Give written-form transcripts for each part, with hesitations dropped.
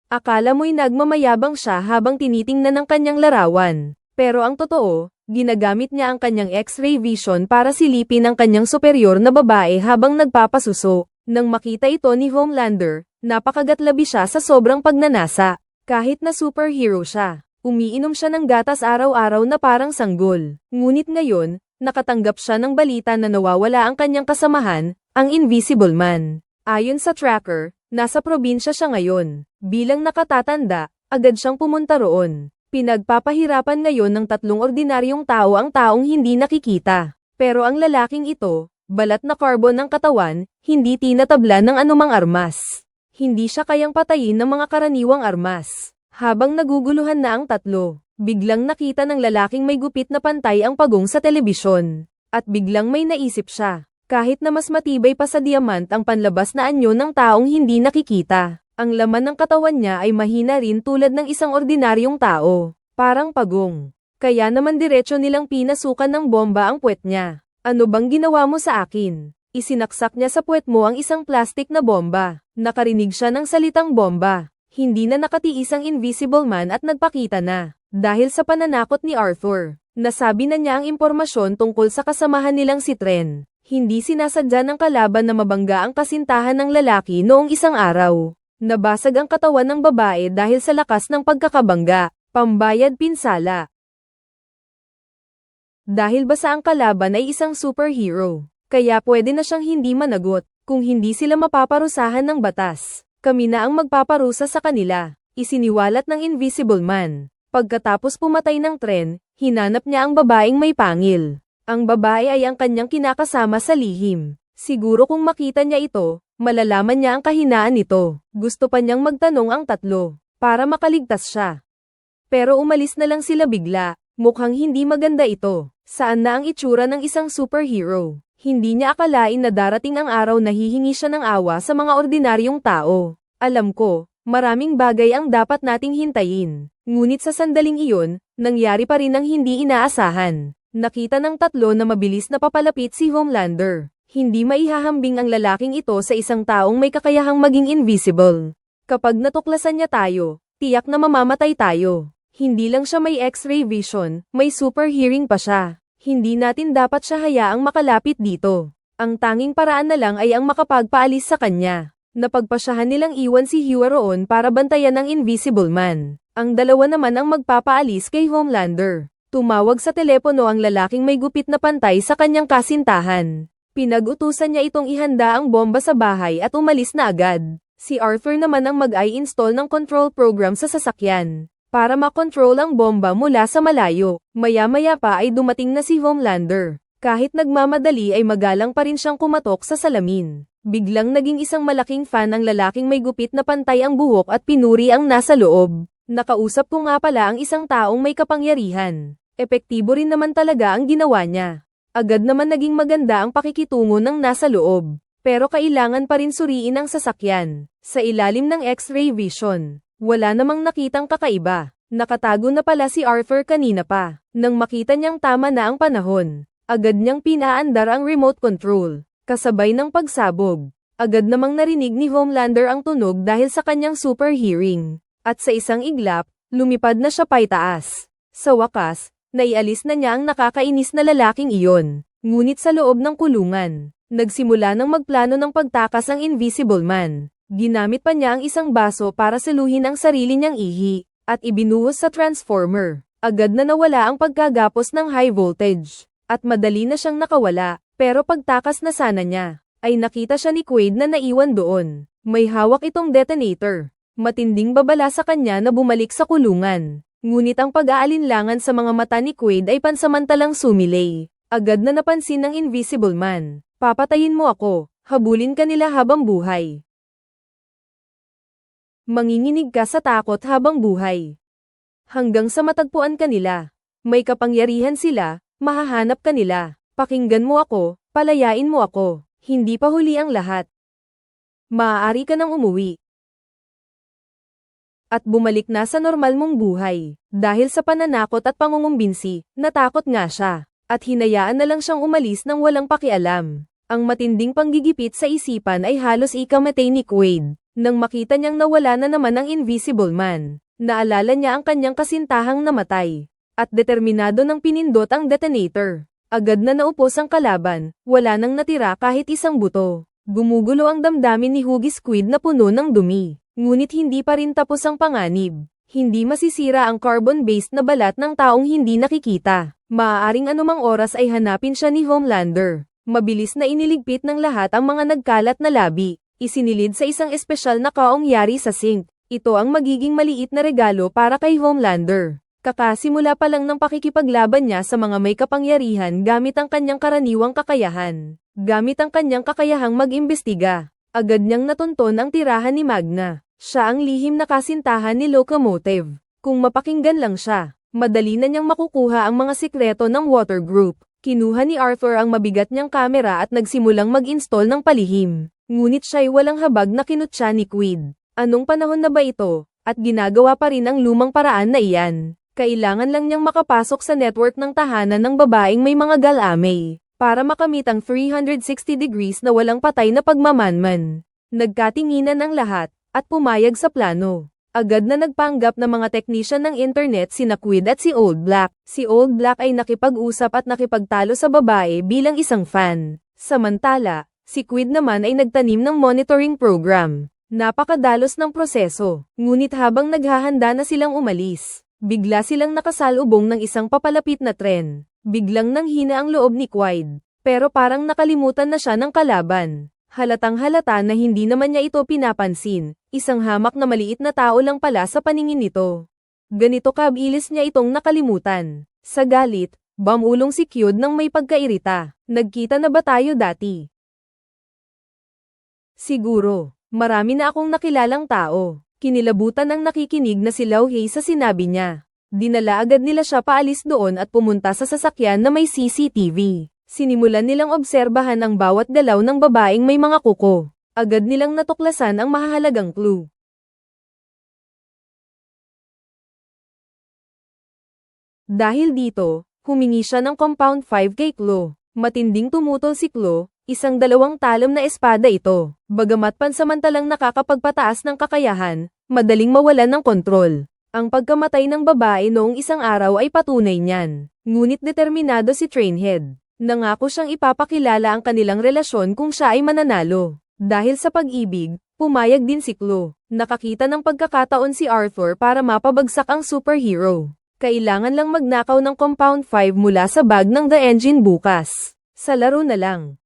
Akala mo'y nagmamayabang siya habang tinitingnan ng kanyang larawan. Pero ang totoo, ginagamit niya ang kanyang X-ray vision para silipin ang kanyang superior na babae habang nagpapasuso. Nang makita ito ni Homelander, napakagatlabi siya sa sobrang pagnanasa. Kahit na superhero siya, umiinom siya ng gatas araw-araw na parang sanggol. Ngunit ngayon, nakatanggap siya ng balita na nawawala ang kanyang kasamahan, ang Invisible Man. Ayon sa tracker, nasa probinsya siya ngayon. Bilang nakatatanda, agad siyang pumunta roon. Pinagpapahirapan ngayon ng tatlong ordinaryong tao ang taong hindi nakikita. Pero ang lalaking ito, balat na carbon ng katawan, hindi tinatabla ng anumang armas. Hindi siya kayang patayin ng mga karaniwang armas. Habang naguguluhan na ang tatlo, biglang nakita ng lalaking may gupit na pantay ang pagong sa telebisyon. At biglang may naisip siya, kahit na mas matibay pa sa diamant ang panlabas na anyo ng taong hindi nakikita. Ang laman ng katawan niya ay mahina rin tulad ng isang ordinaryong tao, parang pagong. Kaya naman diretso nilang pinasukan ng bomba ang puwet niya. Ano bang ginawa mo sa akin? Isinaksak niya sa puwet mo ang isang plastik na bomba. Nakarinig siya ng salitang bomba. Hindi na nakatiis ang Invisible Man at nagpakita na. Dahil sa pananakot ni Arthur, nasabi na niya ang impormasyon tungkol sa kasamahan nilang si Tren. Hindi sinasadya ng kalaban na mabangga ang kasintahan ng lalaki noong isang araw. Nabasag ang katawan ng babae dahil sa lakas ng pagkakabangga. Pambayad pinsala. Dahil basa ang kalaban ay isang superhero, kaya pwede na siyang hindi managot. Kung hindi sila mapaparusahan ng batas, kami na ang magpaparusa sa kanila. Isiniwalat ng Invisible Man. Pagkatapos pumatay ng Tren, hinanap niya ang babaeng may pangil. Ang babae ay ang kanyang kinakasama sa lihim. Siguro kung makita niya ito, malalaman niya ang kahinaan nito. Gusto pa niyang magtanong ang tatlo, para makaligtas siya. Pero umalis na lang sila bigla. Mukhang hindi maganda ito. Saan na ang itsura ng isang superhero? Hindi niya akalain na darating ang araw na hihingi siya ng awa sa mga ordinaryong tao. Alam ko, maraming bagay ang dapat nating hintayin. Ngunit sa sandaling iyon, nangyari pa rin ang hindi inaasahan. Nakita ng tatlo na mabilis na papalapit si Homelander. Hindi maihahambing ang lalaking ito sa isang taong may kakayahang maging invisible. Kapag natuklasan niya tayo, tiyak na mamamatay tayo. Hindi lang siya may X-ray vision, may super hearing pa siya. Hindi natin dapat siya hayaang makalapit dito. Ang tanging paraan na lang ay ang makapagpaalis sa kanya. Napagpasyahan nilang iwan si Hua roon para bantayan ng Invisible Man. Ang dalawa naman ang magpapaalis kay Homelander. Tumawag sa telepono ang lalaking may gupit na pantay sa kanyang kasintahan. Pinag-utusan niya itong ihanda ang bomba sa bahay at umalis na agad. Si Arthur naman ang mag-i-install ng control program sa sasakyan para makontrol ang bomba mula sa malayo. Maya-maya pa ay dumating na si Homelander. Kahit nagmamadali ay magalang pa rin siyang kumatok sa salamin. Biglang naging isang malaking fan ang lalaking may gupit na pantay ang buhok at pinuri ang nasa loob. Nakausap ko nga pala ang isang taong may kapangyarihan. Epektibo rin naman talaga ang ginawa niya. Agad naman naging maganda ang pakikitungo ng nasa loob. Pero kailangan pa rin suriin ang sasakyan. Sa ilalim ng X-ray vision, wala namang nakitang kakaiba. Nakatago na pala si Arthur kanina pa. Nang makita niyang tama na ang panahon, agad niyang pinaandar ang remote control. Kasabay ng pagsabog, agad namang narinig ni Homelander ang tunog dahil sa kanyang super hearing. At sa isang iglap, lumipad na siya paitaas. Sa wakas, naialis na niya ang nakakainis na lalaking iyon. Ngunit sa loob ng kulungan, nagsimula ng magplano ng pagtakas ang Invisible Man. Ginamit pa niya ang isang baso para saluhin ang sarili niyang ihi, at ibinuhos sa transformer. Agad na nawala ang pagkagapos ng high voltage, at madali na siyang nakawala. Pero pagtakas na sana niya, ay nakita siya ni Quaid na naiwan doon. May hawak itong detonator. Matinding babala sa kanya na bumalik sa kulungan. Ngunit ang pag-aalinlangan sa mga mata ni Quaid ay pansamantalang sumilay. Agad na napansin ng Invisible Man. Papatayin mo ako, habulin ka nila habang buhay. Manginginig ka sa takot habang buhay. Hanggang sa matagpuan ka nila. May kapangyarihan sila, mahahanap ka nila. Pakinggan mo ako, palayain mo ako. Hindi pa huli ang lahat. Maaari ka nang umuwi. At bumalik na sa normal mong buhay. Dahil sa pananakot at pangungumbinsi, natakot nga siya. At hinayaan na lang siyang umalis nang walang pakialam. Ang matinding panggigipit sa isipan ay halos ikamatay ni Quaid. Nang makita niyang nawala na naman ang Invisible Man, naalala niya ang kanyang kasintahang namatay, at determinado nang pinindot ang detonator. Agad na naupos ang kalaban, wala nang natira kahit isang buto. Gumugulo ang damdamin ni Huggy Squid na puno ng dumi, ngunit hindi pa rin tapos ang panganib. Hindi masisira ang carbon-based na balat ng taong hindi nakikita. Maaaring anumang oras ay hanapin siya ni Homelander. Mabilis na iniligpit ng lahat ang mga nagkalat na labi. Isinilid sa isang espesyal na kaongyari sa sink. Ito ang magiging maliit na regalo para kay Homelander. Kakasimula pa lang ng pakikipaglaban niya sa mga may kapangyarihan gamit ang kanyang karaniwang kakayahan. Gamit ang kanyang kakayahang mag-imbestiga. Agad niyang natunton ang tirahan ni Magna. Siya ang lihim na kasintahan ni Locomotive. Kung mapakinggan lang siya, madali na niyang makukuha ang mga sikreto ng Water Group. Kinuha ni Arthur ang mabigat niyang kamera at nagsimulang mag-install ng palihim. Ngunit siya'y walang habag na kinutya ni Quid. Anong panahon na ba ito? At ginagawa pa rin ang lumang paraan na iyan. Kailangan lang niyang makapasok sa network ng tahanan ng babaeng may mga galamay, para makamit ang 360 degrees na walang patay na pagmamanman. Nagkatinginan ang lahat, at pumayag sa plano. Agad na nagpanggap na mga technician ng internet sina Quid at si Old Black. Si Old Black ay nakipag-usap at nakipagtalo sa babae bilang isang fan. Samantala, si Quid naman ay nagtanim ng monitoring program. Napakadalos ng proseso, ngunit habang naghahanda na silang umalis, bigla silang nakasalubong ng isang papalapit na tren. Biglang nanghina ang loob ni Quid, pero parang nakalimutan na siya ng kalaban. Halatang halata na hindi naman niya ito pinapansin, isang hamak na maliit na tao lang pala sa paningin nito. Ganito kabilis niya itong nakalimutan. Sa galit, bumulong si Quid nang may pagkairita. Nagkita na ba tayo dati? Siguro, marami na akong nakilalang tao. Kinilabutan ng nakikinig na si Lao Hei sa sinabi niya. Dinala agad nila siya paalis doon at pumunta sa sasakyan na may CCTV. Sinimulan nilang obserbahan ang bawat galaw ng babaeng may mga kuko. Agad nilang natuklasan ang mahahalagang clue. Dahil dito, humingi siya ng compound 5 kay Klo. Matinding tumutol si Klo, isang 2 talam na espada ito. Bagamat pansamantalang nakakapagpataas ng kakayahan, madaling mawalan ng kontrol. Ang pagkamatay ng babae noong isang araw ay patunay niyan. Ngunit determinado si Trainhead. Nangako siyang ipapakilala ang kanilang relasyon kung siya ay mananalo. Dahil sa pag-ibig, pumayag din si Klo. Nakakita ng pagkakataon si Arthur para mapabagsak ang superhero. Kailangan lang magnakaw ng compound 5 mula sa bag ng The Engine bukas. Sa laro na lang.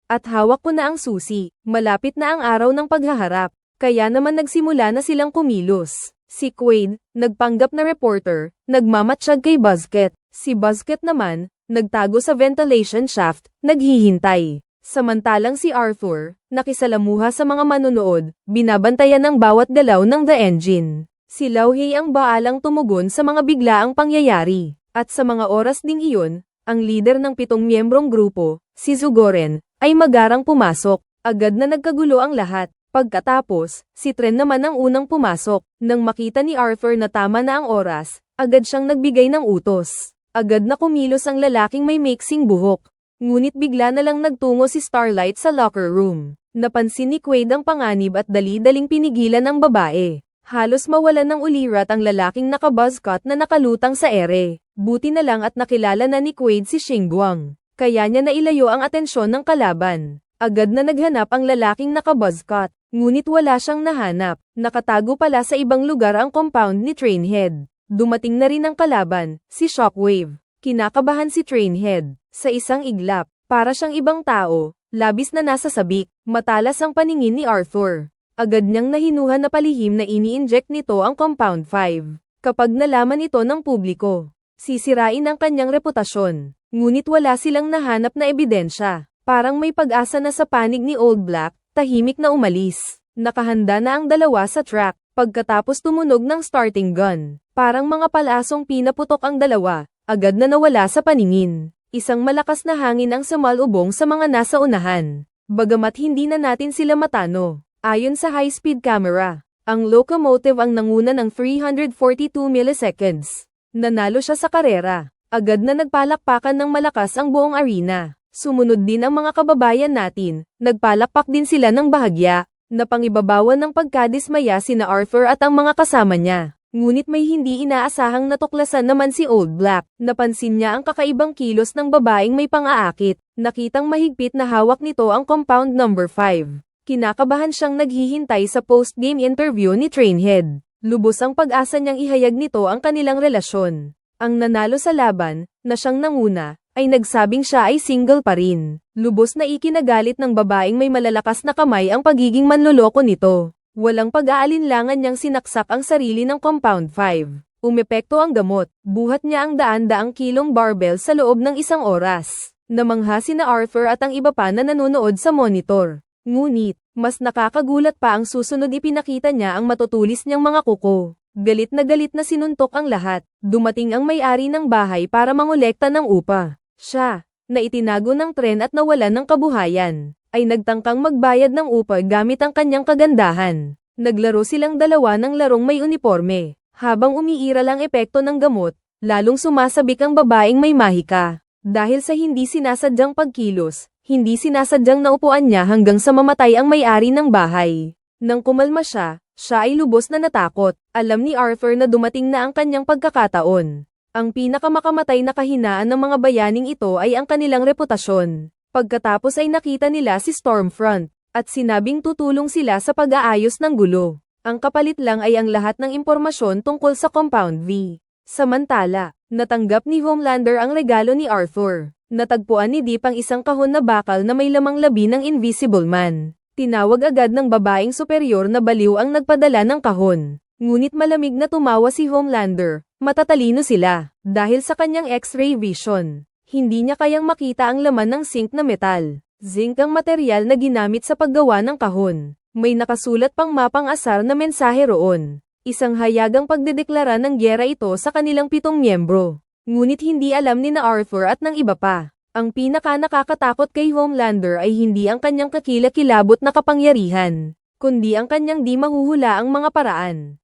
At hawak ko na ang susi. Malapit na ang araw ng paghaharap. Kaya naman nagsimula na silang kumilos. Si Quaid, nagpanggap na reporter, nagmamatsyag kay Buzzcut. Si Buzzcut naman, nagtago sa ventilation shaft, naghihintay. Samantalang si Arthur, nakisalamuha sa mga manonood, binabantayan ang bawat galaw ng The Engine. Si Lao Hei ang baalang tumugon sa mga biglaang pangyayari. At sa mga oras ding iyon, ang leader ng 7 miyembrong grupo, si Zugoren, ay magarang pumasok. Agad na nagkagulo ang lahat. Pagkatapos, si Tren naman ang unang pumasok. Nang makita ni Arthur na tama na ang oras, agad siyang nagbigay ng utos. Agad na kumilos ang lalaking may mixing buhok. Ngunit bigla na lang nagtungo si Starlight sa locker room. Napansin ni Quaid ang panganib at dali-daling pinigilan ang babae. Halos mawalan ng ulirat ang lalaking naka-buzzcut na nakalutang sa ere. Buti na lang at nakilala na ni Quaid si Xingguang. Kaya niya nailayo ang atensyon ng kalaban. Agad na naghanap ang lalaking naka-buzzcut. Ngunit wala siyang nahanap. Nakatago pala sa ibang lugar ang compound ni Trainhead. Dumating na rin ang kalaban, si Shockwave. Kinakabahan si Trainhead. Sa isang iglap, para siyang ibang tao, labis na nasa sabik. Matalas ang paningin ni Arthur. Agad niyang nahinuhan na palihim na ini-inject nito ang compound 5. Kapag nalaman ito ng publiko, sisirain ang kanyang reputasyon. Ngunit wala silang nahanap na ebidensya. Parang may pag-asa na sa panig ni Old Black, tahimik na umalis. Nakahanda na ang dalawa sa track. Pagkatapos tumunog ng starting gun, parang mga palasong pinaputok ang dalawa, agad na nawala sa paningin. Isang malakas na hangin ang sumalubong sa mga nasa unahan. Bagamat hindi na natin sila matano. Ayon sa high-speed camera, ang Locomotive ang nanguna ng 342 milliseconds. Nanalo siya sa karera. Agad na nagpalakpakan ng malakas ang buong arena. Sumunod din ang mga kababayan natin, nagpalakpak din sila ng bahagya. Napangibabawan ng pagkadismaya sina Arthur at ang mga kasama niya. Ngunit may hindi inaasahang natuklasan naman si Old Black. Napansin niya ang kakaibang kilos ng babaeng may pang-aakit. Nakitang mahigpit na hawak nito ang compound number 5. Kinakabahan siyang naghihintay sa post-game interview ni Trainhead. Lubos ang pag-asa niyang ihayag nito ang kanilang relasyon. Ang nanalo sa laban, na siyang nanguna, ay nagsabing siya ay single pa rin. Lubos na ikinagalit ng babaeng may malalakas na kamay ang pagiging manloloko nito. Walang pag-aalinlangan niyang sinaksak ang sarili ng compound 5. Umepekto ang gamot, buhat niya ang daan-daang kilong barbell sa loob ng isang oras. Namangha sina Arthur at ang iba pa na nanonood sa monitor. Ngunit, mas nakakagulat pa ang susunod ipinakita niya ang matutulis niyang mga kuko. Galit na sinuntok ang lahat. Dumating ang may-ari ng bahay para mangolekta ng upa. Siya, na itinago ng tren at nawalan ng kabuhayan, ay nagtangkang magbayad ng upa gamit ang kanyang kagandahan. Naglaro silang dalawa ng larong may uniforme. Habang umiiral ang epekto ng gamot, lalong sumasabik ang babaeng may mahika. Dahil sa hindi sinasadyang pagkilos, hindi sinasadyang naupuan niya hanggang sa mamatay ang may-ari ng bahay. Nang kumalma siya ay lubos na natakot. Alam ni Arthur na dumating na ang kanyang pagkakataon. Ang pinakamakamatay na kahinaan ng mga bayaning ito ay ang kanilang reputasyon. Pagkatapos ay nakita nila si Stormfront, at sinabing tutulong sila sa pag-aayos ng gulo. Ang kapalit lang ay ang lahat ng impormasyon tungkol sa Compound V. Samantala, natanggap ni Homelander ang regalo ni Arthur. Natagpuan ni Deep ang isang kahon na bakal na may lamang labi ng Invisible Man. Tinawag agad ng babaeng superior na baliw ang nagpadala ng kahon. Ngunit malamig na tumawa si Homelander. Matatalino sila, dahil sa kanyang X-ray vision. Hindi niya kayang makita ang laman ng zinc na metal. Zinc ang materyal na ginamit sa paggawa ng kahon. May nakasulat pang mapang asar na mensahe roon. Isang hayagang pagdedeklara ng gyera ito sa kanilang 7 miyembro. Ngunit hindi alam ni na Arthur at ng iba pa. Ang pinaka-nakakatakot kay Homelander ay hindi ang kanyang kakilakilabot na kapangyarihan, kundi ang kanyang di mahuhula ang mga paraan.